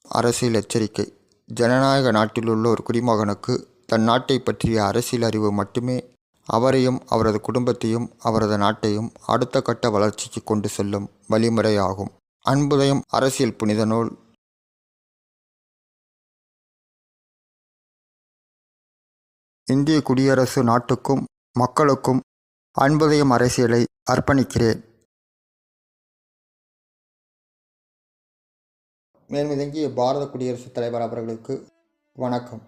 அரசியல் எச்சரிக்கை. ஜனநாயக நாட்டிலுள்ள ஒரு குடிமகனுக்கு தன் நாட்டை பற்றிய அரசியல் அறிவு மட்டுமே அவரையும் அவரது குடும்பத்தையும் அவரது நாட்டையும் அடுத்த கட்ட வளர்ச்சிக்கு கொண்டு செல்லும் வழிமுறையாகும். அன்புதயம் அரசியல் புனித நூல். இந்திய குடியரசு நாட்டுக்கும் மக்களுக்கும் அன்புதயம் அரசியலை அர்ப்பணிக்கிறேன். மேல்மிதங்கிய பாரத குடியரசுத் தலைவர் அவர்களுக்கு வணக்கம்.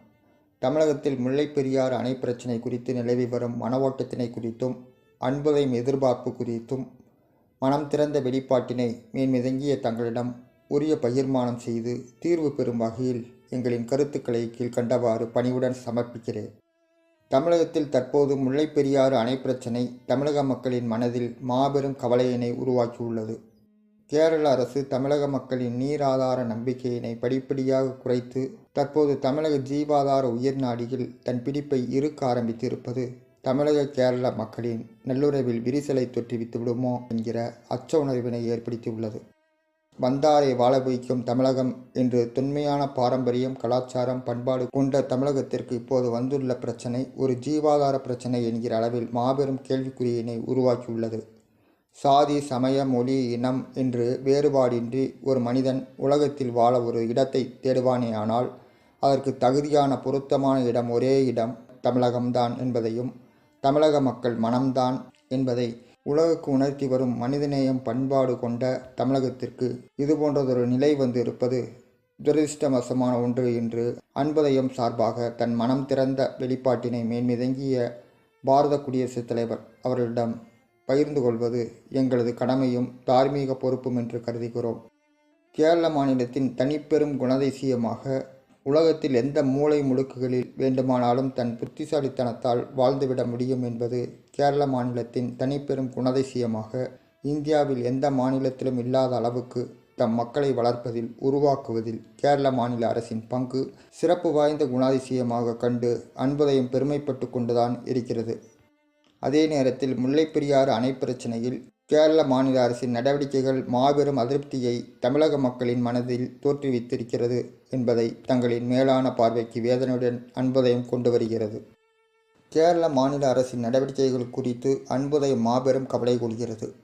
தமிழகத்தில் முல்லைப் பெரியாறு அணை பிரச்சினை குறித்து நிலவி வரும் மன ஓட்டத்தினை குறித்தும் அன்புதயம் எதிர்பார்ப்பு குறித்தும் மனம் திறந்த வெளிப்பாட்டினை மேல்மிதங்கிய தங்களிடம் உரிய பகிர்மானம் செய்து தீர்வு பெறும் வகையில் எங்களின் கருத்துக்களை கீழ்கண்டவாறு பணிவுடன் சமர்ப்பிக்கிறேன். தமிழகத்தில் தற்போது முல்லைப் பெரியாறு அணை பிரச்சினை தமிழக மக்களின் மனதில் மாபெரும் கவலையினை உருவாக்கியுள்ளது. கேரள அரசு தமிழக மக்களின் நீர் ஆதார நம்பிக்கையினை படிப்படியாக குறைத்து தற்போது தமிழக ஜீவாதார உயர் நாடியில் தன் பிடிப்பை இறுக்க ஆரம்பித்திருப்பது தமிழக கேரள மக்களின் நல்லுறவில் விரிசலை தொற்றுவித்து விடுமோ என்கிற அச்ச உணர்வினை ஏற்படுத்தியுள்ளது. வந்தாரை வாழ வைக்கும் தமிழகம் என்று தொன்மையான பாரம்பரியம், கலாச்சாரம், பண்பாடு கொண்ட தமிழகத்திற்கு இப்போது வந்துள்ள பிரச்சனை ஒரு ஜீவாதார பிரச்சனை என்கிற அளவில் மாபெரும் கேள்விக்குறியினை உருவாக்கியுள்ளது. சாதி, சமய, மொழி, இனம் என்று வேறுபாடின்றி ஒரு மனிதன் உலகத்தில் வாழ ஒரு இடத்தை தேடுவானேயானால் அதற்கு தகுதியான பொருத்தமான இடம் ஒரே இடம் தமிழகம்தான் என்பதையும் தமிழக மக்கள் மனம்தான் என்பதை உலகுக்கு உணர்த்தி வரும் மனிதநேயம் பண்பாடு கொண்ட தமிழகத்திற்கு இதுபோன்றதொரு நிலை வந்து இருப்பது துரதிர்ஷ்டவசமான ஒன்று என்று அன்புதயம் சார்பாக தன் மனம் திறந்த வெளிப்பாட்டினை மேன்மிதங்கிய பாரத குடியரசுத் தலைவர் அவர்களிடம் பகிர்ந்து கொள்வது எங்களது கடமையும் தார்மீக பொறுப்பும் என்று கருதுகிறோம். கேரள மாநிலத்தின் தனிப்பெரும் குணாதிசயமாக உலகத்தில் எந்த மூலை முடுக்குகளில் வேண்டுமானாலும் தன் புத்திசாலித்தனத்தால் வாழ்ந்துவிட முடியும் என்பது கேரள மாநிலத்தின் தனிப்பெரும் குணாதிசயமாக இந்தியாவில் எந்த மாநிலத்திலும் இல்லாத அளவுக்கு தம் மக்களை வளர்ப்பதில் உருவாக்குவதில் கேரள மாநில அரசின் பங்கு சிறப்பு வாய்ந்த குணாதிசயமாக கண்டு அன்புதயம் பெருமைப்பட்டு கொண்டுதான் இருக்கிறது. அதே நேரத்தில் முல்லைப் பெரியாறு அணை பிரச்சினையில் கேரள மாநில அரசின் நடவடிக்கைகள் மாபெரும் அதிருப்தியை தமிழக மக்களின் மனதில் தோற்றுவித்திருக்கிறது என்பதை தங்களின் மேலான பார்வைக்கு வேதனையுடன் அன்புதயம் கொண்டு வருகிறது. கேரள மாநில அரசின் நடவடிக்கைகள் குறித்து அன்புதயம் மாபெரும் கவலை கொள்கிறது.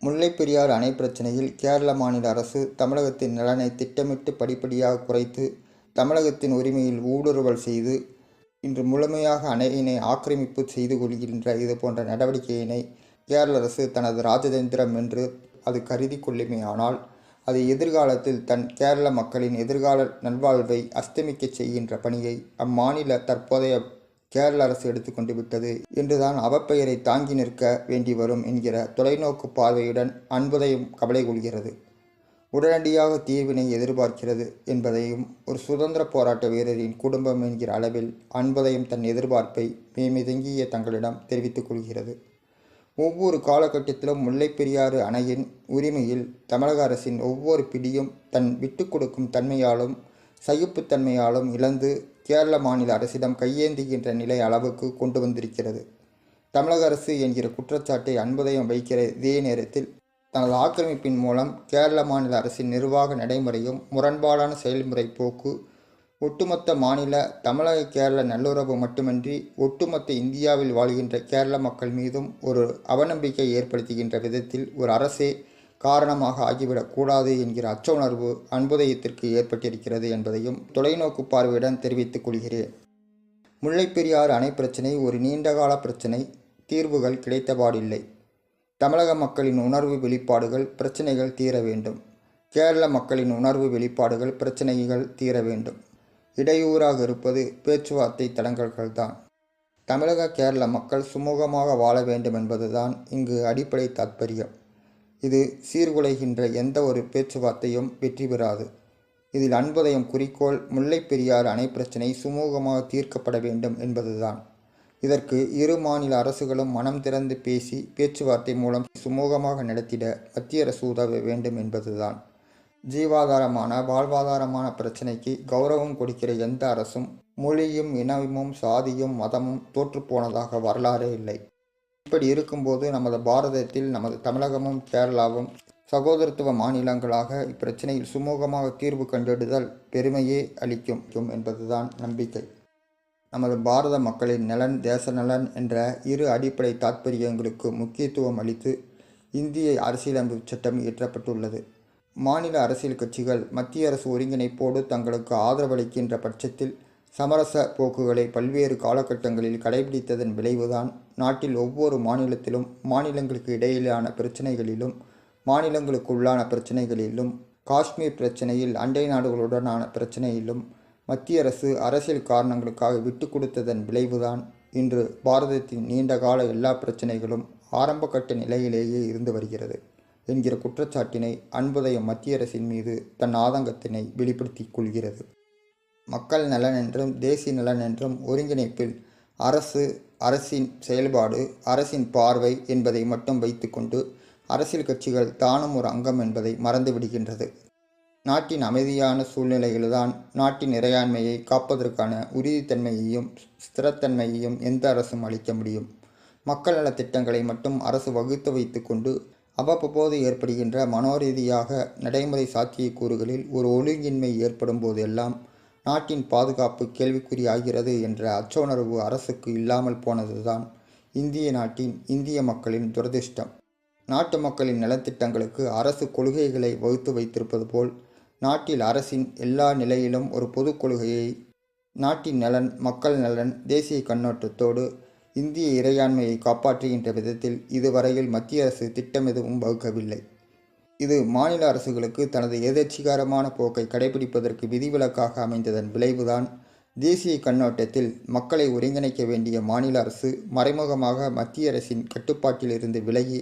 முல்லைப் பெரியாறு அணை பிரச்சினையில் கேரள மாநில அரசு தமிழகத்தின் நலனை திட்டமிட்டு படிப்படியாக குறைத்து தமிழகத்தின் உரிமையில் ஊடுருவல் செய்து இன்று முழுமையாக அணையினை ஆக்கிரமிப்பு செய்து கொள்கின்ற இது போன்ற நடவடிக்கையினை கேரள அரசு தனது ராஜதந்திரம் என்று அது கருதி கொள்ளுமேயானால் அது எதிர்காலத்தில் தன் கேரள மக்களின் எதிர்கால நல்வாழ்வை அஸ்தமிக்க செய்கின்ற பணியை அம்மாநில தற்போதைய கேரள அரசு எடுத்துக்கொண்டு விட்டது என்றுதான் அவப்பெயரை தாங்கி நிற்க வேண்டி வரும் என்கிற தொலைநோக்கு பார்வையுடன் அன்புதயம் கவலை கொள்கிறது. உடனடியாக தீர்வினை எதிர்பார்க்கிறது என்பதையும் ஒரு சுதந்திர போராட்ட வீரரின் குடும்பம் என்கிற அளவில் அன்புதயம் தன் எதிர்பார்ப்பை மேமிதங்கிய தங்களிடம் தெரிவித்துக் கொள்கிறது. ஒவ்வொரு காலகட்டத்திலும் முல்லைப் பெரியாறு அணையின் உரிமையில் தமிழக அரசின் ஒவ்வொரு பிடியும் தன் விட்டு கொடுக்கும் தன்மையாலும் சகிப்புத்தன்மையாலும் இழந்து கேரள மாநில அரசிடம் கையேந்துகின்ற நிலை அளவுக்கு கொண்டு வந்திருக்கிறது. தமிழக அரசு என்கிற குற்றச்சாட்டை அன்புதயம் வைக்கிற இதே நேரத்தில் தனது ஆக்கிரமிப்பின் மூலம் கேரள மாநில அரசின் நிர்வாக நடைமுறையும் முரண்பாடான செயல்முறை போக்கு ஒட்டுமொத்த மாநில தமிழக கேரள நல்லுறவு மட்டுமின்றி ஒட்டுமொத்த இந்தியாவில் வாழ்கின்ற கேரள மக்கள் மீதும் ஒரு அவநம்பிக்கை ஏற்படுத்துகின்ற விதத்தில் ஒரு அரசே காரணமாக ஆகிவிடக்கூடாது என்கிற அச்ச உணர்வு அன்புதயத்திற்கு ஏற்பட்டிருக்கிறது என்பதையும் தொலைநோக்கு பார்வையுடன் தெரிவித்துக் கொள்கிறேன். முல்லைப் பெரியாறு அணை பிரச்சினை ஒரு நீண்டகால பிரச்சினை. தீர்வுகள் கிடைத்தபாடில்லை. தமிழக மக்களின் உணர்வு வெளிப்பாடுகள் பிரச்சனைகள் தீர வேண்டும். கேரள மக்களின் உணர்வு வெளிப்பாடுகள் பிரச்சனைகள் தீர வேண்டும். இடையூறாக இருப்பது பேச்சுவார்த்தை தடங்கல்கள்தான். தமிழக கேரள மக்கள் சுமூகமாக வாழ வேண்டும் என்பதுதான் இங்கு அடிப்படை தாத்பரியம். இது சீர்குலைகின்ற எந்த ஒரு பேச்சுவார்த்தையும் வெற்றி பெறாது. இதில் அன்புதயம் குறிக்கோள் முல்லைப் பெரியாறு அணை பிரச்சினை சுமூகமாக தீர்க்கப்பட வேண்டும் என்பதுதான். இதற்கு இரு மாநில அரசுகளும் மனம் திறந்து பேசி பேச்சுவார்த்தை மூலம் சுமூகமாக நடத்திட மத்திய அரசு உதவ வேண்டும் என்பதுதான். ஜீவாதாரமான வாழ்வாதாரமான பிரச்சினைக்கு கௌரவம் கொடுக்கிற எந்த அரசும் மொழியும் இனமும் சாதியும் மதமும் தோற்றுப்போனதாக வரலாறே இல்லை. இப்படி இருக்கும்போது நமது பாரதத்தில் நமது தமிழகமும் கேரளாவும் சகோதரத்துவ மாநிலங்களாக இப்பிரச்சனையில் சுமூகமாக தீர்வு கண்டிடுதல் பெருமையே அளிக்கும் என்பதுதான் நம்பிக்கை. நமது பாரத மக்களின் நலன், தேச நலன் என்ற இரு அடிப்படை தாற்பயங்களுக்கு முக்கியத்துவம் அளித்து இந்திய அரசியலமைப்பு சட்டம் இயற்றப்பட்டுள்ளது. மாநில அரசியல் கட்சிகள் மத்திய அரசு ஒருங்கிணைப்போடு தங்களுக்கு ஆதரவளிக்கின்ற பட்சத்தில் சமரச போக்குகளை பல்வேறு காலகட்டங்களில் கடைபிடித்ததன் விளைவுதான் நாட்டில் ஒவ்வொரு மாநிலத்திலும் மாநிலங்களுக்கு இடையிலான பிரச்சனைகளிலும் மாநிலங்களுக்குள்ளான பிரச்சனைகளிலும் காஷ்மீர் பிரச்சனையில் அண்டை நாடுகளுடனான பிரச்சனையிலும் மத்திய அரசு அரசியல் காரணங்களுக்காக விட்டு கொடுத்ததன் விளைவுதான் இன்று பாரதத்தின் நீண்டகால எல்லா பிரச்சனைகளும் ஆரம்பகட்ட நிலையிலேயே இருந்து வருகிறது என்கிற குற்றச்சாட்டினை அன்புதயம் மத்திய அரசின் மீது தன் ஆதங்கத்தினை வெளிப்படுத்திக் கொள்கிறது. மக்கள் நலன் என்றும் தேசிய நலன் என்றும் ஒருங்கிணைப்பில் அரசின் செயல்பாடு, அரசின் பார்வை என்பதை மட்டும் வைத்துக்கொண்டு அரசியல் கட்சிகள் தானும் ஒரு அங்கம் என்பதை மறந்துவிடுகின்றது. நாட்டின் அமைதியான சூழ்நிலையில்தான் நாட்டின் இறையாண்மையை காப்பதற்கான உறுதித்தன்மையையும் ஸ்திரத்தன்மையையும் எந்த அரசும் அளிக்க முடியும். மக்கள் நல திட்டங்களை மட்டும் அரசு வகுத்து வைத்து கொண்டு அவ்வப்போது ஏற்படுகின்ற மனோரீதியாக நடைமுறை சாத்தியக்கூறுகளில் ஒரு ஒழுங்கின்மை ஏற்படும் போதெல்லாம் நாட்டின் பாதுகாப்பு கேள்விக்குறியாகிறது என்ற அச்சோணர்வு அரசுக்கு இல்லாமல் போனதுதான் இந்திய மக்களின் துரதிர்ஷ்டம். நாட்டு மக்களின் நலத்திட்டங்களுக்கு அரசு கொள்கைகளை வகுத்து வைத்திருப்பது போல் நாட்டில் அரசின் எல்லா நிலையிலும் ஒரு பொது கொள்கையை நாட்டின் நலன், மக்கள் நலன், தேசிய கண்ணோட்டத்தோடு இந்திய இறையாண்மையை காப்பாற்றுகின்ற விதத்தில் இதுவரையில் மத்திய அரசு திட்டம் எதுவும் வகுக்கவில்லை. இது மாநில அரசுகளுக்கு தனது எதேச்சிகாரமான போக்கை கடைபிடிப்பதற்கு விதிவிலக்காக அமைந்ததன் விளைவுதான் தேசிய கண்ணோட்டத்தில் மக்களை ஒருங்கிணைக்க வேண்டிய மாநில அரசு மறைமுகமாக மத்திய அரசின் கட்டுப்பாட்டில் இருந்து விலகி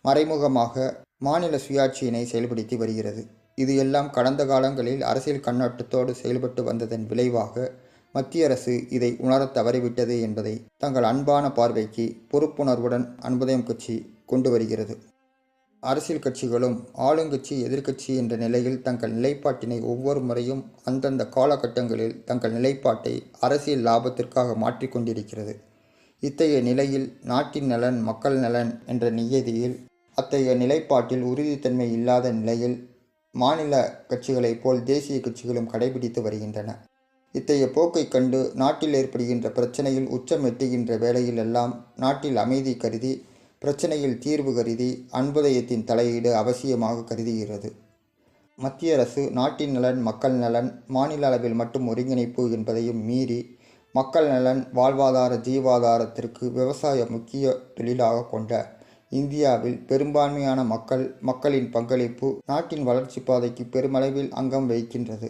மறைமுகமாக மாநில சுயாட்சியினை செயல்படுத்தி வருகிறது. இது எல்லாம் கடந்த காலங்களில் அரசியல் கண்ணோட்டத்தோடு செயல்பட்டு வந்ததன் விளைவாக மத்திய அரசு இதை உணரத் தவறிவிட்டது என்பதை தங்கள் அன்பான பார்வைக்கு பொறுப்புணர்வுடன் அன்புதயம் கட்சி கொண்டு வருகிறது. அரசியல் கட்சிகளும் ஆளுங்கட்சி, எதிர்க்கட்சி என்ற நிலையில் தங்கள் நிலைப்பாட்டினை ஒவ்வொரு முறையும் அந்தந்த காலகட்டங்களில் தங்கள் நிலைப்பாட்டை அரசியல் லாபத்திற்காக மாற்றிக்கொண்டிருக்கிறது. இத்தகைய நிலையில் நாட்டின் நலன், மக்கள் நலன் என்ற நியதியில் அத்தகைய நிலைப்பாட்டில் உறுதித்தன்மை இல்லாத நிலையில் மாநில கட்சிகளைப் போல் தேசிய கட்சிகளும் கடைபிடித்து வருகின்றன. இத்தகைய போக்கை கண்டு நாட்டில் ஏற்படுகின்ற பிரச்சனையில் உச்சம் எட்டுகின்ற வேளையிலெல்லாம் நாட்டில் அமைதி கருதி, பிரச்சனையில் தீர்வு கருதி அன்புதயத்தின் தலையீடு அவசியமாக கருதுகிறது. மத்திய அரசு நாட்டின் நலன், மக்கள் நலன், மாநில அளவில் மட்டும் ஒருங்கிணைப்பு என்பதையும் மீறி மக்கள் நலன், வாழ்வாதார ஜீவாதாரத்திற்கு விவசாய முக்கிய தொழிலாக கொண்ட இந்தியாவில் பெரும்பான்மையான மக்களின் பங்களிப்பு நாட்டின் வளர்ச்சி பாதைக்கு பெருமளவில் அங்கம் வகிக்கின்றது.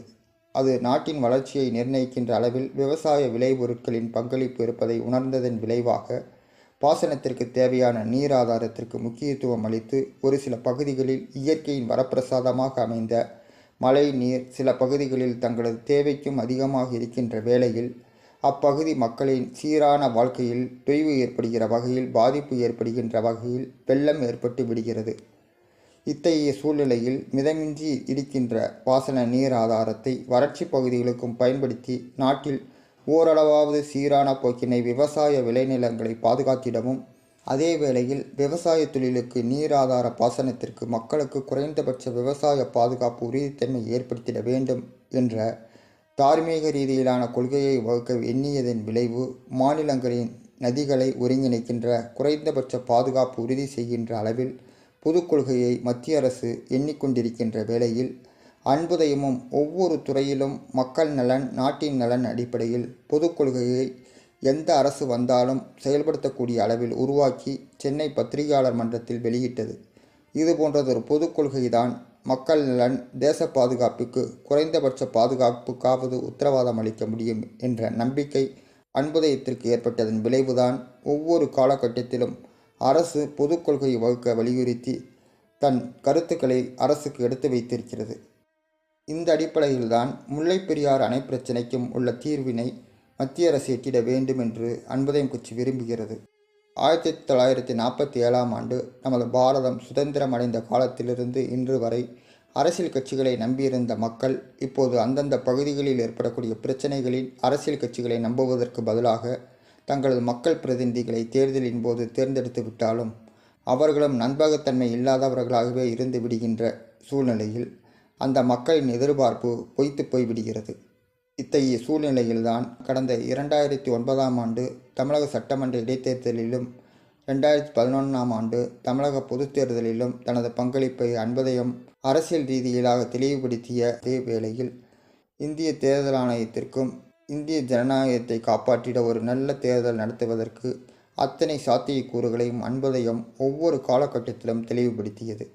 அது நாட்டின் வளர்ச்சியை நிர்ணயிக்கின்ற அளவில் விவசாய விளைபொருட்களின் பங்களிப்பு இருப்பதை உணர்ந்ததன் விளைவாக பாசனத்திற்கு தேவையான நீர் ஆதாரத்திற்கு முக்கியத்துவம் அளித்து ஒரு சில பகுதிகளில் இயற்கையின் வரப்பிரசாதமாக அமைந்த மழை நீர் சில பகுதிகளில் தங்களது தேவைக்கும் அதிகமாக இருக்கின்ற வேளையில் அப்பகுதி மக்களின் சீரான வாழ்க்கையில் தொய்வு ஏற்படுகிற வகையில், பாதிப்பு ஏற்படுகின்ற வகையில் வெள்ளம் ஏற்பட்டு விடுகிறது. இத்தகைய சூழ்நிலையில் மிதமின்றி இருக்கின்ற பாசன நீர் ஆதாரத்தை வறட்சி பகுதிகளுக்கும் பயன்படுத்தி நாட்டில் ஓரளவாவது சீரான போக்கினை விவசாய விளைநிலங்களை பாதுகாத்திடவும், அதே வேளையில் விவசாய தொழிலுக்கு நீர் ஆதார பாசனத்திற்கு மக்களுக்கு குறைந்தபட்ச விவசாய பாதுகாப்பு உறுதித்தன்மை ஏற்படுத்திட வேண்டும் என்ற தார்மீக ரீதியிலான கொள்கையை வகுக்க எண்ணியதன் விளைவு மாநிலங்களின் நதிகளை ஒருங்கிணைக்கின்ற குறைந்தபட்ச பாதுகாப்பு உறுதி செய்கின்ற அளவில் பொது கொள்கையை மத்திய அரசு எண்ணிக்கொண்டிருக்கின்ற வேளையில் அன்புதயமும் ஒவ்வொரு துறையிலும் மக்கள் நலன், நாட்டின் நலன் அடிப்படையில் பொது கொள்கையை எந்த அரசு வந்தாலும் செயல்படுத்தக்கூடிய அளவில் உருவாக்கி சென்னை பத்திரிகையாளர் மன்றத்தில் வெளியிட்டது. இது போன்றதொரு பொது கொள்கைதான் மக்கள் நலன், தேச பாதுகாப்புக்கு குறைந்தபட்ச பாதுகாப்புக்காவது உத்தரவாதம் அளிக்க முடியும் என்ற நம்பிக்கை அன்புதயத்திற்கு ஏற்பட்டதன் விளைவுதான் ஒவ்வொரு காலகட்டத்திலும் அரசு பொது கொள்கையை வகுக்க வலியுறுத்தி தன் கருத்துக்களை அரசுக்கு எடுத்து வைத்திருக்கிறது. இந்த அடிப்படையில்தான் முல்லை பெரியாறு அணை பிரச்சினைக்கும் உள்ள தீர்வினை மத்திய அரசு எட்டிட வேண்டும் என்று அன்புதயம் கட்சி விரும்புகிறது. 1947ஆம் ஆண்டு நமது பாரதம் சுதந்திரம் அடைந்த காலத்திலிருந்து இன்று வரை அரசியல் கட்சிகளை நம்பியிருந்த மக்கள் இப்போது அந்தந்த பகுதிகளில் ஏற்படக்கூடிய பிரச்சனைகளில் அரசியல் கட்சிகளை நம்புவதற்கு பதிலாக தங்களது மக்கள் பிரதிநிதிகளை தேர்தலின் போது தேர்ந்தெடுத்து விட்டாலும் அவர்களும் நம்பகத்தன்மை இல்லாதவர்களாகவே இருந்து விடுகின்ற சூழ்நிலையில் அந்த மக்களின் எதிர்பார்ப்பு பொய்த்து போய்விடுகிறது. இத்தகைய சூழ்நிலையில்தான் கடந்த 2009ஆம் ஆண்டு தமிழக சட்டமன்ற இடைத்தேர்தலிலும் 2011ஆம் ஆண்டு தமிழக பொதுத் தேர்தலிலும் தனது பங்களிப்பை அன்பதையும் அரசியல் ரீதியிலாக தெளிவுபடுத்திய அதே வேளையில் இந்திய தேர்தல் ஆணையத்திற்கும் இந்திய ஜனநாயகத்தை காப்பாற்றிட ஒரு நல்ல தேர்தல் நடத்துவதற்கு அத்தனை சாத்தியக்கூறுகளையும் அன்பதையும் ஒவ்வொரு காலகட்டத்திலும் தெளிவுபடுத்தியது.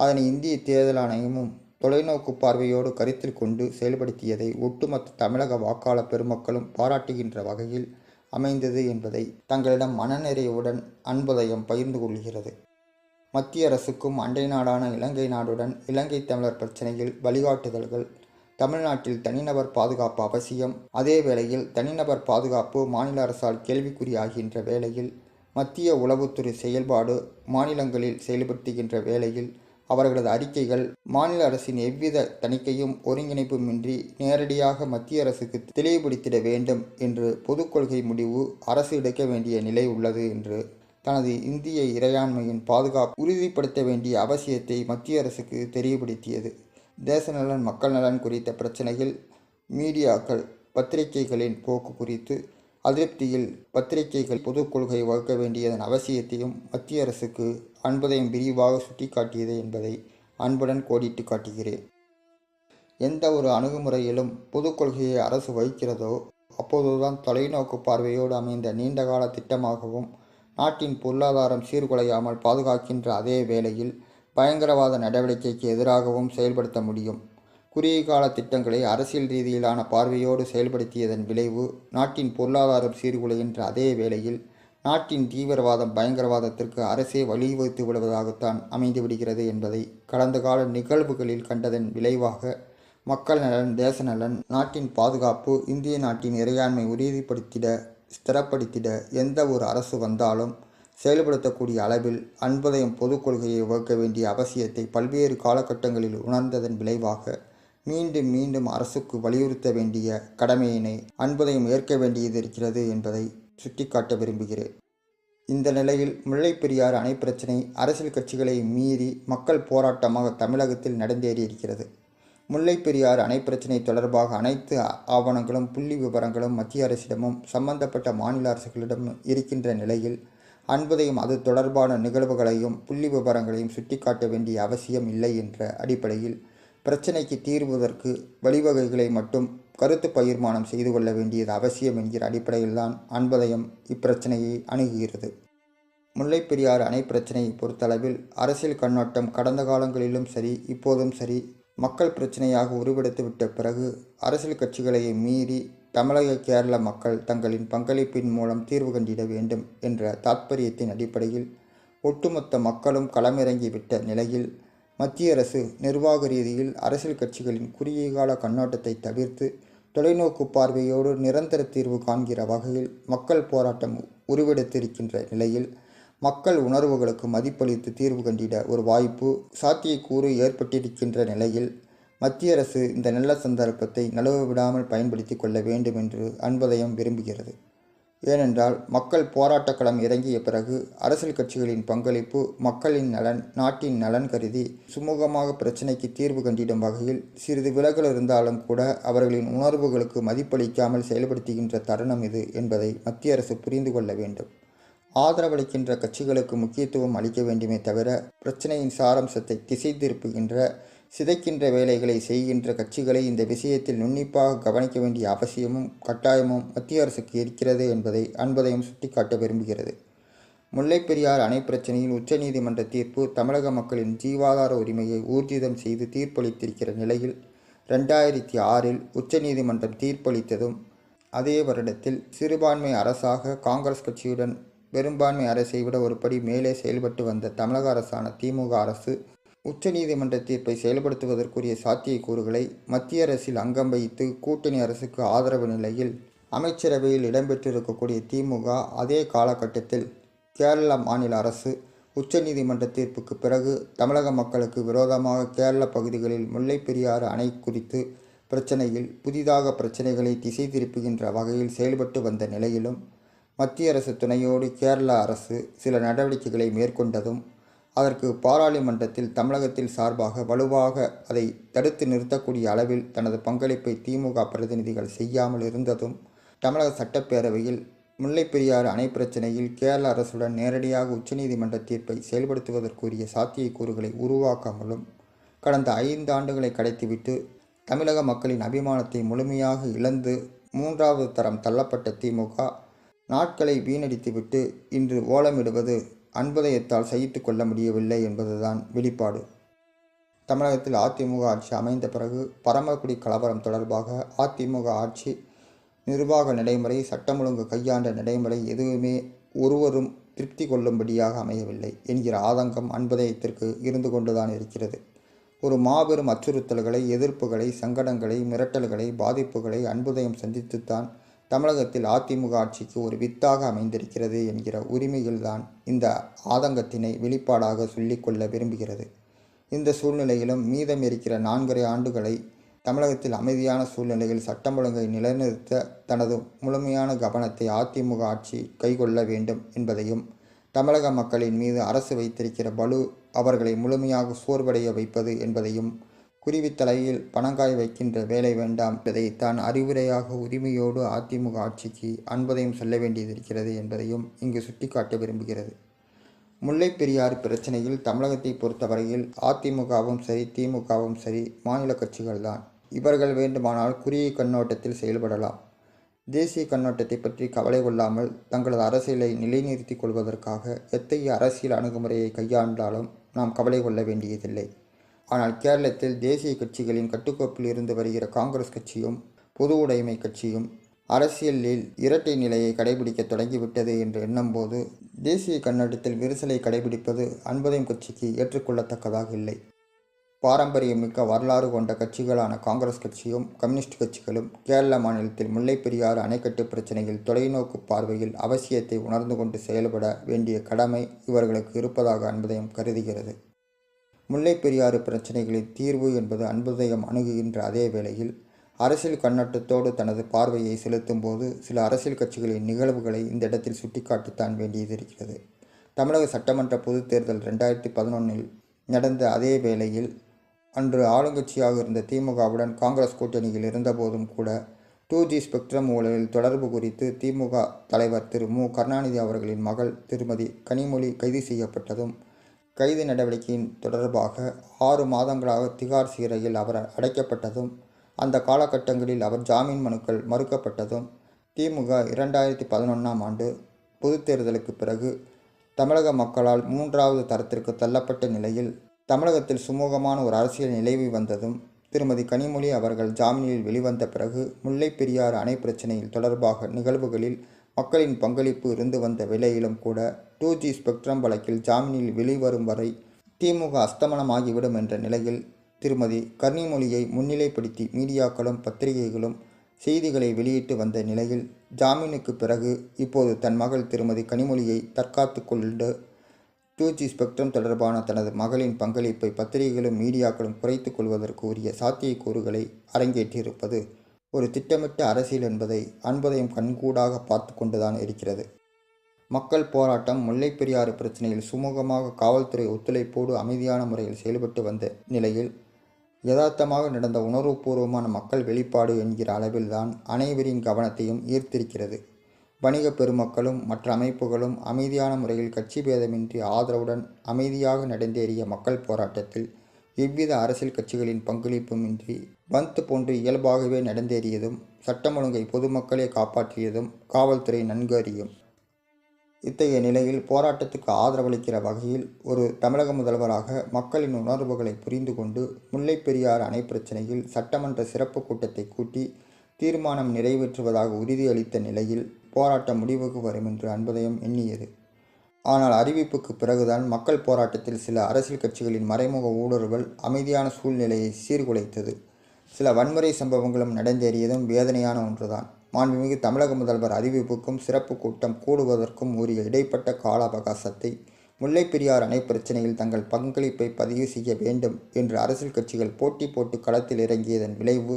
அதனை இந்திய தேர்தல் ஆணையமும் தொலைநோக்கு பார்வையோடு கருத்தில் கொண்டு செயல்படுத்தியதை ஒட்டுமொத்த தமிழக வாக்காளர் பெருமக்களும் பாராட்டுகின்ற வகையில் அமைந்தது என்பதை தங்களிடம் மனநிறைவுடன் அன்பதையும் பகிர்ந்து கொள்கிறது. மத்திய அரசுக்கும் அண்டை நாடான இலங்கை நாடுடன் இலங்கை தமிழர் பிரச்சனையில் வழிகாட்டுதல்கள், தமிழ்நாட்டில் தனிநபர் பாதுகாப்பு அவசியம், அதே வேளையில் தனிநபர் பாதுகாப்பு மாநில அரசால் கேள்விக்குறியாகின்ற வேளையில் மத்திய உளவுத்துறை செயல்பாடு மாநிலங்களில் செயல்படுத்துகின்ற வேளையில் அவர்களது அறிக்கைகள் மாநில அரசின் எவ்வித தணிக்கையும் ஒருங்கிணைப்புமின்றி நேரடியாக மத்திய அரசுக்கு தெளிவுபடுத்திட வேண்டும் என்று பொதுக்கொள்கை முடிவு அரசு எடுக்க வேண்டிய நிலை உள்ளது என்று தனது இந்திய இறையாண்மையின் பாதுகாப்பு உறுதிப்படுத்த வேண்டிய அவசியத்தை மத்திய அரசுக்கு தெளிவுபடுத்தியது. தேச நலன் மக்கள் நலன் குறித்த பிரச்சனையில் மீடியாக்கள் பத்திரிகைகளின் போக்கு குறித்து அதிருப்தியில் பத்திரிகைகள் பொதுக்கொள்கை வகுக்க வேண்டியதன் அவசியத்தையும் மத்திய அரசுக்கு அன்பதையும் விரிவாக சுட்டிக்காட்டியது என்பதை அன்புடன் கோடிட்டு காட்டுகிறேன். எந்த ஒரு அணுகுமுறையிலும் பொதுக்கொள்கையை அரசு வகிக்கிறதோ அப்போதுதான் தொலைநோக்கு பார்வையோடு அமைந்த நீண்டகால திட்டமாகவும் நாட்டின் பொருளாதாரம் சீர்குலையாமல் பாதுகாக்கின்ற அதே வேளையில் பயங்கரவாத நடவடிக்கைக்கு எதிராகவும் செயல்படுத்த முடியும். குறுகிய கால திட்டங்களை அரசியல் ரீதியிலான பார்வையோடு செயல்படுத்தியதன் விளைவு நாட்டின் பொருளாதாரம் சீர்குலைகின்ற அதே வேளையில் நாட்டின் தீவிரவாதம் பயங்கரவாதத்திற்கு அரசே வழிவகுத்து விடுவதாகத்தான் அமைந்துவிடுகிறது என்பதை கடந்த கால நிகழ்வுகளில் கண்டதன் விளைவாக மக்கள் நலன், தேச நலன், நாட்டின் பாதுகாப்பு, இந்திய நாட்டின் இறையாண்மை உறுதிப்படுத்திட ஸ்திரப்படுத்திட எந்த ஒரு அரசு வந்தாலும் செயல்படுத்தக்கூடிய அளவில் அன்பதையும் பொதுக்கொள்கையை வகுக்க வேண்டிய அவசியத்தை பல்வேறு காலகட்டங்களில் உணர்ந்ததன் விளைவாக மீண்டும் மீண்டும் அரசுக்கு வலியுறுத்த வேண்டிய கடமையினை அன்பதையும் ஏற்க வேண்டியது இருக்கிறது என்பதை சுட்டிக்காட்ட விரும்புகிறேன். இந்த நிலையில் முல்லைப் பெரியாறு அணை பிரச்சினை அரசியல் கட்சிகளை மீறி மக்கள் போராட்டமாக தமிழகத்தில் நடந்தேறியிருக்கிறது. முல்லைப் பெரியாறு அணை பிரச்சினை தொடர்பாக அனைத்து ஆவணங்களும் புள்ளி விவரங்களும் மத்திய அரசிடமும் சம்பந்தப்பட்ட மாநில அரசுகளிடமும் இருக்கின்ற நிலையில் அன்பதையும் அது தொடர்பான நிகழ்வுகளையும் புள்ளி விவரங்களையும் சுட்டிக்காட்ட வேண்டிய அவசியம் இல்லை என்ற அடிப்படையில் பிரச்சினைக்கு தீர்வுவதற்கு வழிவகைகளை மட்டும் கருத்து பகிர்மானம் செய்து கொள்ள வேண்டியது அவசியம் என்கிற அடிப்படையில்தான் அன்பதையும் இப்பிரச்சனையை அணுகுகிறது. முல்லைப் பெரியாறு அணை பிரச்சினையை பொறுத்தளவில் அரசியல் கண்ணோட்டம் கடந்த காலங்களிலும் சரி இப்போதும் சரி மக்கள் பிரச்சனையாக உருவெடுத்து விட்ட பிறகு அரசியல் கட்சிகளை மீறி தமிழக கேரள மக்கள் தங்களின் பங்களிப்பின் மூலம் தீர்வு கண்டிட வேண்டும் என்ற தாத்பரியத்தின் அடிப்படையில் ஒட்டுமொத்த மக்களும் களமிறங்கிவிட்ட நிலையில் மத்திய அரசு நிர்வாக ரீதியில் அரசியல் கட்சிகளின் குறுகிய கால கண்ணோட்டத்தை தவிர்த்து தொலைநோக்கு பார்வையோடு நிரந்தர தீர்வு காண்கிற வகையில் மக்கள் போராட்டம் உருவெடுத்திருக்கின்ற நிலையில் மக்கள் உணர்வுகளுக்கு மதிப்பளித்து தீர்வு கண்டிட ஒரு வாய்ப்பு சாத்தியக்கூறு ஏற்பட்டிருக்கின்ற நிலையில் மத்திய அரசு இந்த நல்ல சந்தர்ப்பத்தை நழுவ விடாமல் பயன்படுத்தி கொள்ள வேண்டும் என்று அன்பதையும் விரும்புகிறது. ஏனென்றால் மக்கள் போராட்டக்களம் இறங்கிய பிறகு அரசியல் கட்சிகளின் பங்களிப்பு மக்களின் நலன், நாட்டின் நலன் கருதி சுமூகமாக பிரச்சினைக்கு தீர்வு கண்டிடும் வகையில் சிறிது விலகல் இருந்தாலும் கூட அவர்களின் உணர்வுகளுக்கு மதிப்பளிக்காமல் செயல்படுத்துகின்ற தருணம் இது என்பதை மத்திய அரசு புரிந்து கொள்ள வேண்டும். ஆதரவளிக்கின்ற கட்சிகளுக்கு முக்கியத்துவம் அளிக்க வேண்டுமே தவிர பிரச்சினையின் சாரம்சத்தை திசை திருப்புகின்ற சிதைக்கின்ற வேலைகளை செய்கின்ற கட்சிகளை இந்த விஷயத்தில் நுண்ணிப்பாக கவனிக்க வேண்டிய அவசியமும் கட்டாயமும் மத்திய அரசுக்கு இருக்கிறது என்பதை அன்பதையும் சுட்டிக்காட்ட விரும்புகிறது. முல்லைப் பெரியாறு அணை பிரச்சனையில் உச்சநீதிமன்ற தீர்ப்பு தமிழக மக்களின் ஜீவாதார உரிமையை ஊர்ஜிதம் செய்து தீர்ப்பளித்திருக்கிற நிலையில் 2006இல் உச்சநீதிமன்றம் தீர்ப்பளித்ததும் அதே வருடத்தில் சிறுபான்மை அரசாக காங்கிரஸ் கட்சியுடன் பெரும்பான்மை அரசை விட ஒரு படி மேலே செயல்பட்டு வந்த தமிழக அரசான திமுக அரசு உச்சநீதிமன்ற தீர்ப்பை செயல்படுத்துவதற்குரிய சாத்தியக்கூறுகளை மத்திய அரசில் அங்கம் வைத்து கூட்டணி அரசுக்கு ஆதரவு நிலையில் அமைச்சரவையில் இடம்பெற்றிருக்கக்கூடிய திமுக அதே காலகட்டத்தில் கேரள மாநில அரசு உச்சநீதிமன்ற தீர்ப்புக்கு பிறகு தமிழக மக்களுக்கு விரோதமாக கேரள பகுதிகளில் முல்லைப் பெரியாறு அணை குறித்து பிரச்சனையில் புதிதாக பிரச்சனைகளை திசை திருப்புகின்ற வகையில் செயல்பட்டு வந்த நிலையிலும் மத்திய அரசு துணையோடு கேரள அரசு சில நடவடிக்கைகளை மேற்கொண்டதும் அதற்கு பாராளுமன்றத்தில் தமிழகத்தில் சார்பாக வலுவாக அதை தடுத்து நிறுத்தக்கூடிய அளவில் தனது பங்களிப்பை திமுக பிரதிநிதிகள் செய்யாமல் இருந்ததும், தமிழக சட்டப்பேரவையில் முல்லைப் பெரியாறு அணை பிரச்சினையில் கேரள அரசுடன் நேரடியாக உச்சநீதிமன்ற தீர்ப்பை செயல்படுத்துவதற்குரிய சாத்தியக்கூறுகளை உருவாக்காமலும் கடந்த 5 ஆண்டுகளை கடத்திவிட்டு தமிழக மக்களின் அபிமானத்தை முழுமையாக இழந்து 3வது தரம் தள்ளப்பட்ட திமுக நாட்களை வீணடித்துவிட்டு இன்று ஓலமிடுவது அன்புதயத்தால் சகித்து கொள்ள முடியவில்லை என்பதுதான் வெளிப்பாடு. தமிழகத்தில் அதிமுக ஆட்சி அமைந்த பிறகு பரமக்குடி கலவரம் தொடர்பாக அதிமுக ஆட்சி நிர்வாக நடைமுறை, சட்டம் ஒழுங்கு கையாண்ட நடைமுறை எதுவுமே ஒருவரும் திருப்தி கொள்ளும்படியாக அமையவில்லை என்கிற ஆதங்கம் அன்புதயத்திற்கு இருந்து கொண்டுதான் இருக்கிறது. ஒரு மாபெரும் அச்சுறுத்தல்களை, எதிர்ப்புகளை, சங்கடங்களை, மிரட்டல்களை, பாதிப்புகளை அன்புதயம் சந்தித்துத்தான் தமிழகத்தில் அதிமுக ஆட்சிக்கு ஒரு வித்தாக அமைந்திருக்கிறது என்கிற உரிமையில்தான் இந்த ஆதங்கத்தினை வெளிப்பாடாக சொல்லிக்கொள்ள விரும்புகிறது. இந்த சூழ்நிலையிலும் மீதம் இருக்கிற 4½ ஆண்டுகளை தமிழகத்தில் அமைதியான சூழ்நிலையில் சட்டம் ஒழுங்கை நிலைநிறுத்த தனது முழுமையான கவனத்தை அதிமுக ஆட்சி கைக்கொள்ள வேண்டும் என்பதையும், தமிழக மக்களின் மீது அரசு வைத்திருக்கிற பளு அவர்களை முழுமையாக சோர்வடைய வைப்பது என்பதையும், குருவித்தலையில் பணங்காய் வைக்கின்ற வேலை வேண்டாம் என்பதைத்தான் அறிவுரையாக உரிமையோடு அதிமுக ஆட்சிக்கு அன்பதையும் சொல்ல வேண்டியதிருக்கிறது என்பதையும் இங்கு சுட்டிக்காட்ட விரும்புகிறது. முல்லைப் பெரியாறு பிரச்சனையில் தமிழகத்தை பொறுத்தவரையில் அதிமுகவும் சரி, திமுகவும் சரி மாநில கட்சிகள்தான். இவர்கள் வேண்டுமானால் குறுகிய கண்ணோட்டத்தில் செயல்படலாம். தேசிய கண்ணோட்டத்தை பற்றி கவலை கொள்ளாமல் தங்களது அரசியலை நிலைநிறுத்திக் கொள்வதற்காக எத்தகைய அரசியல் அணுகுமுறையை கையாண்டாலும் நாம் கவலை கொள்ள வேண்டியதில்லை. ஆனால் கேரளத்தில் தேசிய கட்சிகளின் கட்டுக்கோப்பில் இருந்து வருகிற காங்கிரஸ் கட்சியும் பொது உடைமை கட்சியும் அரசியலில் இரட்டை நிலையை கடைபிடிக்க தொடங்கிவிட்டது என்று எண்ணும்போது தேசிய கண்ணோட்டத்தில் விரிசலை கடைபிடிப்பது அன்புதயம் கட்சிக்கு ஏற்றுக்கொள்ளத்தக்கதாக இல்லை. பாரம்பரியமிக்க வரலாறு கொண்ட கட்சிகளான காங்கிரஸ் கட்சியும் கம்யூனிஸ்ட் கட்சிகளும் கேரள மாநிலத்தில் முல்லைப் பெரியாறு அணைக்கட்டு பிரச்சனையில் தொலைநோக்கு பார்வையில் அவசியத்தை உணர்ந்து கொண்டு செயல்பட வேண்டிய கடமை இவர்களுக்கு இருப்பதாக அன்புதயம் கருதுகிறது. முல்லைப் பெரியாறு பிரச்சனைகளின் தீர்வு என்பது அன்புதயம் அணுகுகின்ற அதே வேளையில் அரசியல் கண்ணோட்டத்தோடு தனது பார்வையை செலுத்தும் போது சில அரசியல் கட்சிகளின் நிகழ்வுகளை இந்த இடத்தில் சுட்டிக்காட்டத்தான் வேண்டியதிருக்கிறது. தமிழக சட்டமன்ற பொதுத் தேர்தல் 2011 நடந்த அதே வேளையில் அன்று ஆளுங்கட்சியாக இருந்த திமுகவுடன் காங்கிரஸ் கூட்டணியில் இருந்தபோதும் கூட 2G ஸ்பெக்ட்ரம் ஊழலில் தொடர்பு குறித்து திமுக தலைவர் திரு மு. கருணாநிதி அவர்களின் மகள் திருமதி கனிமொழி கைது செய்யப்பட்டதும், கைது நடவடிக்கையின் தொடர்பாக 6 மாதங்களாக திகார் சிறையில் அவர் அடைக்கப்பட்டதும், அந்த காலகட்டங்களில் அவர் ஜாமீன் மனுக்கள் மறுக்கப்பட்டதும், திமுக 2011ஆம் ஆண்டு பொதுத் தேர்தலுக்கு பிறகு தமிழக மக்களால் 3வது தரத்திற்கு தள்ளப்பட்ட நிலையில் தமிழகத்தில் சுமூகமான ஒரு அரசியல் நிலவி வந்ததும், திருமதி கனிமொழி அவர்கள் ஜாமீனில் வெளிவந்த பிறகு முல்லைப் பெரியாறு அணை பிரச்சனையில் தொடர்பாக நிகழ்வுகளில் மக்களின் பங்களிப்பு இருந்து வந்த வேளையிலும் கூட 2G ஸ்பெக்ட்ரம் வழக்கில் ஜாமீனில் வெளிவரும் வரை திமுக அஸ்தமனமாகிவிடும் என்ற நிலையில் திருமதி கனிமொழியை முன்னிலைப்படுத்தி மீடியாக்களும் பத்திரிகைகளும் செய்திகளை வெளியிட்டு வந்த நிலையில், ஜாமீனுக்கு பிறகு இப்போது தன் மகள் திருமதி கனிமொழியை தற்காத்து கொண்டு 2G ஸ்பெக்ட்ரம் தொடர்பான தனது மகளின் பங்களிப்பை பத்திரிகைகளும் மீடியாக்களும் குறைத்து கொள்வதற்கு உரிய சாத்தியக்கூறுகளை அரங்கேற்றியிருப்பது ஒரு திட்டமிட்ட அரசியல் என்பதை அன்புதயம் கண்கூடாக பார்த்து கொண்டுதான் இருக்கிறது. மக்கள் போராட்டம் முல்லைப் பெரியாறு பிரச்சனையில் சுமூகமாக காவல்துறை ஒத்துழைப்போடு அமைதியான முறையில் செயல்பட்டு வந்த நிலையில் யதார்த்தமாக நடந்த உணர்வுபூர்வமான மக்கள் வெளிப்பாடு என்கிற அளவில்தான் அனைவரின் கவனத்தையும் ஈர்த்திருக்கிறது. வணிக பெருமக்களும் மற்ற அமைப்புகளும் அமைதியான முறையில் கட்சி பேதமின்றி ஆதரவுடன் அமைதியாக நடந்தேறிய மக்கள் போராட்டத்தில் எவ்வித அரசியல் கட்சிகளின் பங்களிப்புமின்றி பந்த் போன்று இயல்பாகவே நடந்தேறியதும், சட்டம் ஒழுங்கை பொதுமக்களே காப்பாற்றியதும் காவல்துறை நன்கு அறியும். இத்தகைய நிலையில் போராட்டத்துக்கு ஆதரவளிக்கிற வகையில் ஒரு தமிழக முதல்வராக மக்களின் உணர்வுகளை புரிந்து கொண்டு முல்லைப் பெரியாறு அணை பிரச்சனையில் சட்டமன்ற சிறப்பு கூட்டத்தை கூட்டி தீர்மானம் நிறைவேற்றுவதாக உறுதியளித்த நிலையில் போராட்டம் முடிவுக்கு வரும் என்று அன்புதயம் எண்ணியது. ஆனால் அறிவிப்புக்கு பிறகுதான் மக்கள் போராட்டத்தில் சில அரசியல் கட்சிகளின் மறைமுக ஊடுருவல் அமைதியான சூழ்நிலையை சீர்குலைத்தது. சில வன்முறை சம்பவங்களும் நடந்தேறியதும் வேதனையான ஒன்றுதான். மாண்புமிகு தமிழக முதல்வர் அறிவிப்புக்கும் சிறப்பு கூட்டம் கூடுவதற்கும் உரிய இடைப்பட்ட கால அவகாசத்தை முல்லைப் பெரியாறு அணை பிரச்சனையில் தங்கள் பங்களிப்பை பதிவு செய்ய வேண்டும் என்று அரசியல் கட்சிகள் போட்டி போட்டு களத்தில் இறங்கியதன் விளைவு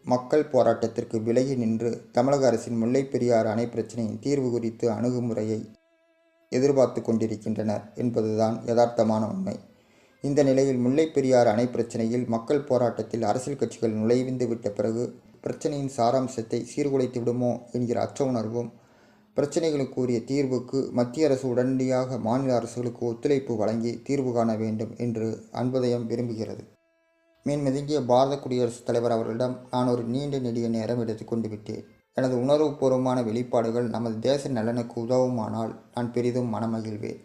மக்கள் போராட்டத்திற்கு விலகி நின்று தமிழக அரசின் முல்லைப் பெரியாறு அணை பிரச்சனையின் தீர்வு குறித்து அணுகுமுறையை எதிர்பார்த்து கொண்டிருக்கின்றனர் என்பதுதான் யதார்த்தமான உண்மை. இந்த நிலையில் முல்லைப் பெரியாறு அணை பிரச்சனையில் மக்கள் போராட்டத்தில் அரசியல் கட்சிகள் நுழைந்து விட்ட பிறகு பிரச்சனையின் சாராம்சத்தை சீர்குலைத்து விடுமோ என்கிற அச்ச உணர்வும், பிரச்சனைகளுக்கு உரிய தீர்வுக்கு மத்திய அரசு உடனடியாக மாநில அரசுகளுக்கு ஒத்துழைப்பு வழங்கி தீர்வு காண வேண்டும் என்று அன்புதயம் விரும்புகிறது. மேன்மதங்கிய பாரத குடியரசுத் தலைவர் அவர்களிடம் நான் ஒரு நீண்ட நெடிய நேரம் எடுத்துக்கொண்டு விட்டேன். எனது உணர்வுபூர்வமான வெளிப்பாடுகள் நமது தேச நலனுக்கு உதவுமானால் நான் பெரிதும் மனமகிழ்வேன்.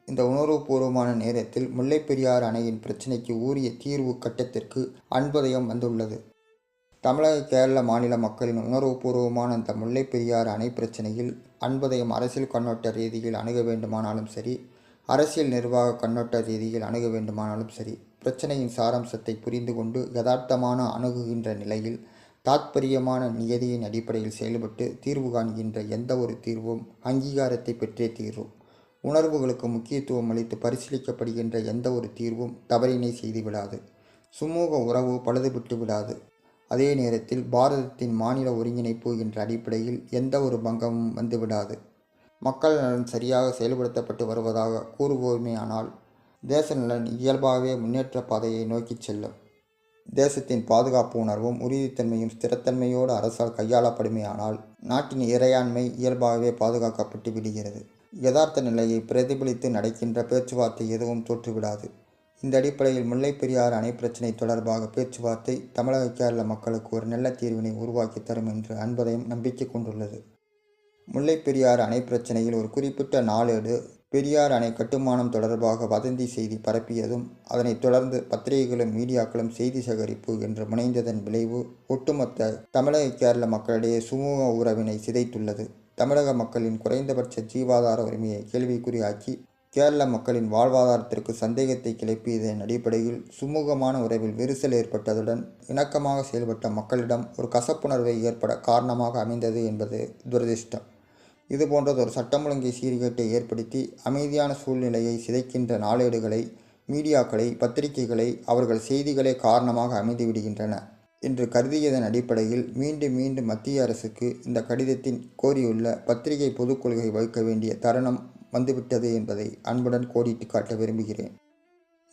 இந்த உணர்வுபூர்வமான நேரத்தில் முல்லைப் பெரியாறு அணையின் பிரச்சினைக்கு உரிய தீர்வு கட்டத்திற்கு அன்புதயம் வந்துள்ளது. தமிழக கேரள மாநில மக்களின் உணர்வுபூர்வமான இந்த முல்லைப் பெரியாறு அணை பிரச்சனையில் அன்புதயம் அரசியல் கண்ணோட்ட ரீதியில் அணுக வேண்டுமானாலும் சரி, அரசியல் நிர்வாக கண்ணோட்ட ரீதியில் அணுக வேண்டுமானாலும் சரி, பிரச்சனையின் சாராம்சத்தை புரிந்து கொண்டு யதார்த்தமான அணுகுகின்ற நிலையில் தாத்பரியமான நியதியின் அடிப்படையில் செயல்பட்டு தீர்வு காண்கின்ற எந்த ஒரு தீர்வும் அங்கீகாரத்தை பெற்றே தீர்வும். உணர்வுகளுக்கு முக்கியத்துவம் அளித்து பரிசீலிக்கப்படுகின்ற எந்த ஒரு தீர்வும் தவறினை செய்துவிடாது, சுமூக உறவு பழுதுபட்டு விடாது. அதே நேரத்தில் பாரதத்தின் மாநில ஒருங்கிணைப்பு என்ற அடிப்படையில் எந்த ஒரு பங்கமும் வந்துவிடாது. மக்கள் நலன் சரியாக செயல்படுத்தப்பட்டு வருவதாக கூறுவோமேயானால் தேச நலன் இயல்பாகவே முன்னேற்ற பாதையை நோக்கி செல்லும். தேசத்தின் பாதுகாப்பு உணர்வும் உறுதித்தன்மையும் ஸ்திரத்தன்மையோடு அரசால் கையாளப்படுமேயானால் நாட்டின் இறையாண்மை இயல்பாகவே பாதுகாக்கப்பட்டு விடுகிறது. யதார்த்த நிலையை பிரதிபலித்து நடக்கின்ற பேச்சுவார்த்தை எதுவும் தோற்றுவிடாது. இந்த அடிப்படையில் முல்லைப் பெரியாறு அணை பிரச்சினை தொடர்பாக பேச்சுவார்த்தை தமிழக கேரள மக்களுக்கு ஒரு நல்ல தீர்வினை உருவாக்கி தரும் என்று அன்புதயம் நம்பிக்கை கொண்டுள்ளது. முல்லைப் பெரியாறு அணை பிரச்சனையில் ஒரு குறிப்பிட்ட நாளேடு பெரியாறு அணை கட்டுமானம் தொடர்பாக வதந்தி செய்தி பரப்பியதும், அதனைத் தொடர்ந்து பத்திரிகைகளும் மீடியாக்களும் செய்தி சேகரிப்பு என்று முனைந்ததன் விளைவு ஒட்டுமொத்த தமிழக கேரள மக்களிடையே சுமூக உறவினை சிதைத்துள்ளது. தமிழக மக்களின் குறைந்தபட்ச ஜீவாதார உரிமையை கேள்விக்குறியாக்கி கேரள மக்களின் வாழ்வாதாரத்திற்கு சந்தேகத்தை கிளப்பியதன் அடிப்படையில் சுமூகமான உறவில் விரிசல் ஏற்பட்டதுடன் இணக்கமாக செயல்பட்ட மக்களிடம் ஒரு கசப்புணர்வை ஏற்பட காரணமாக அமைந்தது என்பது துரதிர்ஷ்டம். இதுபோன்றதொரு சட்டம் ஒழுங்கை சீர்கேட்டை ஏற்படுத்தி அமைதியான சூழ்நிலையை சிதைக்கின்ற நாளேடுகளை, மீடியாக்களை, பத்திரிகைகளை அவர்கள் செய்திகளே காரணமாக அமைந்துவிடுகின்றன என்று கருதியதன் அடிப்படையில் மீண்டும் மத்திய அரசுக்கு இந்த கடிதத்தின் கோரியுள்ள பத்திரிகை பொதுக்கொள்கை வகுக்க வேண்டிய தருணம் வந்துவிட்டது என்பதை அன்புடன் கோடிட்டு காட்ட விரும்புகிறேன்.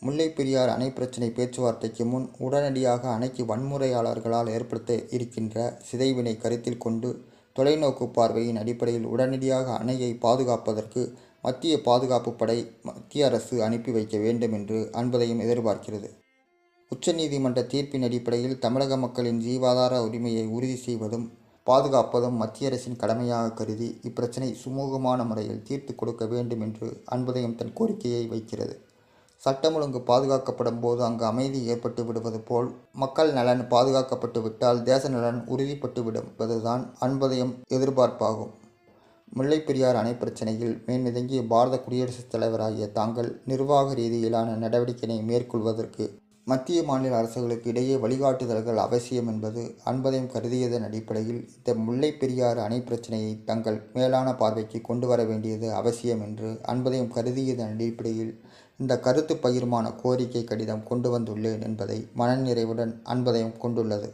முல்லைப் பெரியாறு அணை பிரச்சினை பேச்சுவார்த்தைக்கு முன் உடனடியாக அணைக்கு வன்முறையாளர்களால் ஏற்படுத்த இருக்கின்ற சிதைவினை கருத்தில் கொண்டு தொலைநோக்கு பார்வையின் அடிப்படையில் உடனடியாக அணையை பாதுகாப்பதற்கு மத்திய பாதுகாப்பு படை மத்திய அரசு அனுப்பி வைக்க வேண்டும் என்று அன்புதயம் எதிர்பார்க்கிறது. உச்சநீதிமன்ற தீர்ப்பின் அடிப்படையில் தமிழக மக்களின் ஜீவாதார உரிமையை உறுதி செய்வதும் பாதுகாப்பதும் மத்திய அரசின் கடமையாக கருதி இப்பிரச்சினை சுமூகமான முறையில் தீர்த்து கொடுக்க வேண்டும் என்று அன்புதயம் தன் கோரிக்கையை வைக்கிறது. சட்டம் ஒழுங்கு பாதுகாக்கப்படும் போது அங்கு அமைதி ஏற்பட்டு விடுவது போல் மக்கள் நலன் பாதுகாக்கப்பட்டு விட்டால் தேச நலன் உறுதிப்பட்டு விடும் என்பதுதான் அன்புதயம் எதிர்பார்ப்பாகும். முல்லைப் பெரியாறு அணை பிரச்சனையில் மேன்மிதங்கிய பாரத குடியரசுத் தலைவராகிய தாங்கள் நிர்வாக ரீதியிலான நடவடிக்கையை மேற்கொள்வதற்கு மத்திய மாநில அரசுகளுக்கு இடையே வழிகாட்டுதல்கள் அவசியம் என்பது அன்புதயம் கருதியதன் அடிப்படையில் இந்த முல்லைப் பெரியாறு அணை பிரச்சனையை தங்கள் மேலான பார்வைக்கு கொண்டு வர வேண்டியது அவசியம் என்று அன்புதயம் கருதியதன் அடிப்படையில் இந்த கருத்து பகிர்மான கோரிக்கை கடிதம் கொண்டு வந்துள்ளேன் என்பதை மனநிறைவுடன் அன்புதயம் கொண்டுள்ளது.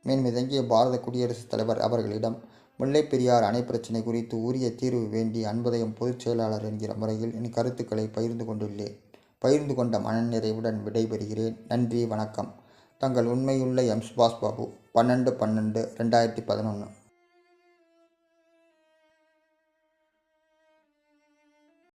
மேன்மிதங்கிய பாரத குடியரசுத் தலைவர் அவர்களிடம் முல்லைப் பெரியாறு அணை பிரச்சினை குறித்து உரிய தீர்வு வேண்டி அன்புதயம் பொதுச் செயலாளர் என்கிற முறையில் என் கருத்துக்களை பகிர்ந்து கொண்டுள்ளேன். பகிர்ந்து கொண்ட மனநிறைவுடன் விடைபெறுகிறேன். நன்றி, வணக்கம். தங்கள் உண்மையுள்ள எம். சுபாஷ் பாபு, 12/12/2011.